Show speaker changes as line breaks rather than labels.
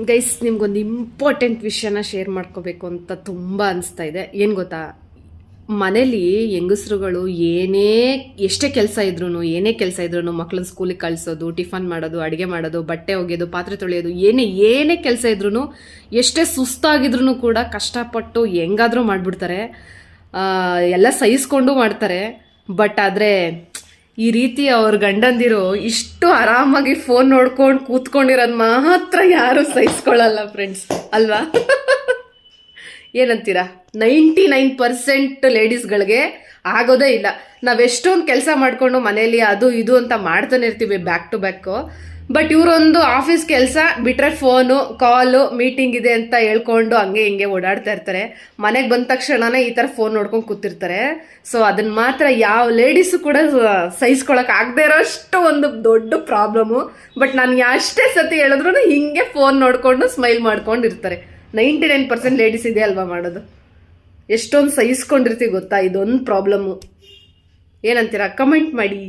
Guys, ನಿಮ್ಗೊಂದು important ವಿಷಯನ share ಮಾಡ್ಕೋಬೇಕು ಅಂತ ತುಂಬ ಅನಿಸ್ತಾ ಇದೆ. ಏನು ಗೊತ್ತಾ, ಮನೇಲಿ ಹೆಂಗಸ್ರುಗಳು ಎಷ್ಟೇ ಕೆಲಸ ಇದ್ರೂ ಮಕ್ಳನ್ನ ಸ್ಕೂಲಿಗೆ ಕಳಿಸೋದು, ಟಿಫನ್ ಮಾಡೋದು, ಅಡುಗೆ ಮಾಡೋದು, ಬಟ್ಟೆ ಒಗೆಯೋದು, ಪಾತ್ರೆ ತೊಳೆಯೋದು, ಏನೇ ಕೆಲಸ ಇದ್ರೂ, ಎಷ್ಟೇ ಸುಸ್ತಾಗಿದ್ರು ಕೂಡ ಕಷ್ಟಪಟ್ಟು ಹೆಂಗಾದ್ರೂ ಮಾಡಿಬಿಡ್ತಾರೆ. ಎಲ್ಲ ಸಹಿಸ್ಕೊಂಡು ಮಾಡ್ತಾರೆ. ಬಟ್ ಆದರೆ ಈ ರೀತಿ ಅವ್ರ ಗಂಡಂದಿರು ಇಷ್ಟು ಆರಾಮಾಗಿ ಫೋನ್ ನೋಡ್ಕೊಂಡು ಕೂತ್ಕೊಂಡಿರೋದು ಮಾತ್ರ ಯಾರು ಸಹಿಸ್ಕೊಳ್ಳಲ್ಲ ಫ್ರೆಂಡ್ಸ್, ಅಲ್ವಾ? ಏನಂತೀರಾ? 99% ಲೇಡೀಸ್ಗಳಿಗೆ ಆಗೋದೇ ಇಲ್ಲ. ನಾವೆಷ್ಟೊಂದು ಕೆಲಸ ಮಾಡಿಕೊಂಡು ಮನೇಲಿ ಅದು ಇದು ಅಂತ ಮಾಡ್ತಾನೆ ಇರ್ತೀವಿ ಬ್ಯಾಕ್ ಟು ಬ್ಯಾಕು. ಬಟ್ ಇವರೊಂದು ಆಫೀಸ್ ಕೆಲಸ ಬಿಟ್ರೆ ಫೋನು, ಕಾಲು, ಮೀಟಿಂಗ್ ಇದೆ ಅಂತ ಹೇಳ್ಕೊಂಡು ಹಂಗೆ ಹಿಂಗೆ ಓಡಾಡ್ತಾ ಇರ್ತಾರೆ. ಮನೆಗೆ ಬಂದ ತಕ್ಷಣನೇ ಈ ಥರ ಫೋನ್ ನೋಡ್ಕೊಂಡು ಕೂತಿರ್ತಾರೆ. ಸೊ ಅದನ್ನ ಮಾತ್ರ ಯಾವ ಲೇಡೀಸು ಕೂಡ ಸಹಿಸ್ಕೊಳಕ್ ಆಗದೆ ಇರೋಷ್ಟು ಒಂದು ದೊಡ್ಡ ಪ್ರಾಬ್ಲಮ್ಮು. ಬಟ್ ನಾನು ಎಷ್ಟೇ ಸತಿ ಹೇಳಿದ್ರು ಹಿಂಗೆ ಫೋನ್ ನೋಡ್ಕೊಂಡು ಸ್ಮೈಲ್ ಮಾಡ್ಕೊಂಡು ಇರ್ತಾರೆ. 99% ಲೇಡೀಸ್ ಇದೆ ಅಲ್ವಾ ಮಾಡೋದು. ಎಷ್ಟೊಂದು ಸಹಿಸ್ಕೊಂಡಿರ್ತೀವಿ ಗೊತ್ತಾ? ಇದೊಂದು ಪ್ರಾಬ್ಲಮ್ಮು. ಏನಂತೀರಾ? ಕಮೆಂಟ್ ಮಾಡಿ.